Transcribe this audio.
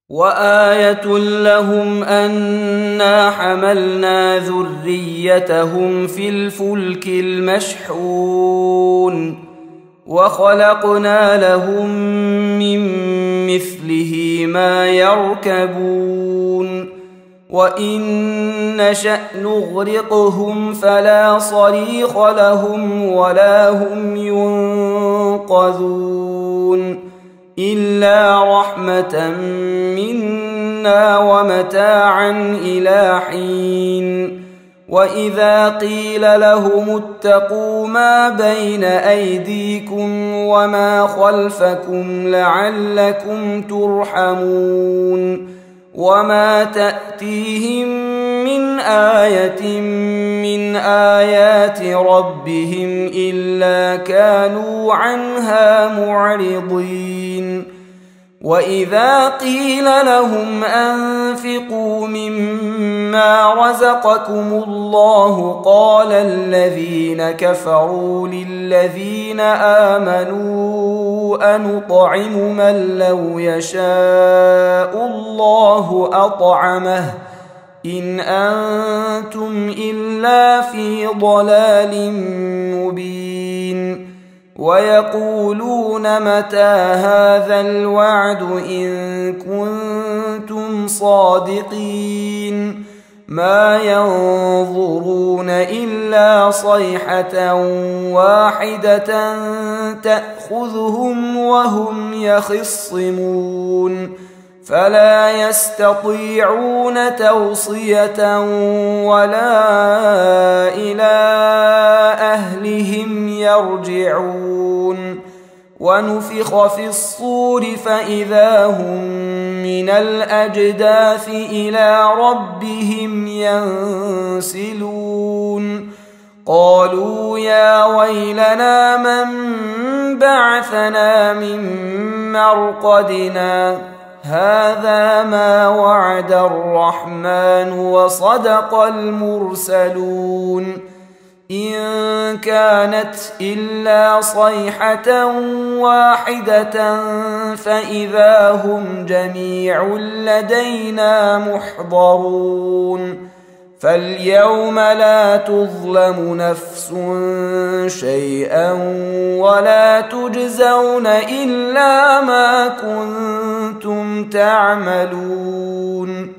وآية لهم أنا حملنا ذريتهم في الفلك المشحون وخلقنا لهم من مثله ما يركبون وإن نشأ نغرقهم فلا صريخ لهم ولا هم ينقذون إلا رحمة منا ومتاعا إلى حين وإذا قيل لهم اتقوا ما بين أيديكم وما خلفكم لعلكم ترحمون وما تأتيهم من آية من آيات ربهم إلا كانوا عنها معرضين وإذا قيل لهم أنفقوا مما رزقكم الله قال الذين كفروا للذين آمنوا أنطعم من لو يشاء الله أطعمه إن أنتم إلا في ضلال مبين ويقولون متى هذا الوعد إن كنتم صادقين ما ينظرون إلا صيحة واحدة تأخذهم وهم يخصمون فلا يستطيعون توصية ولا إلى أهلهم يرجعون ونفخ في الصور فإذا هم من الأجداث إلى ربهم ينسلون قالوا يا ويلنا من بعثنا من مرقدنا هذا ما وعد الرحمن وصدق المرسلون إن كانت إلا صيحة واحدة فإذا هم جميع لدينا محضرون فاليوم لا تظلم نفس شيئا ولا تجزون إلا ما كنتم تعملون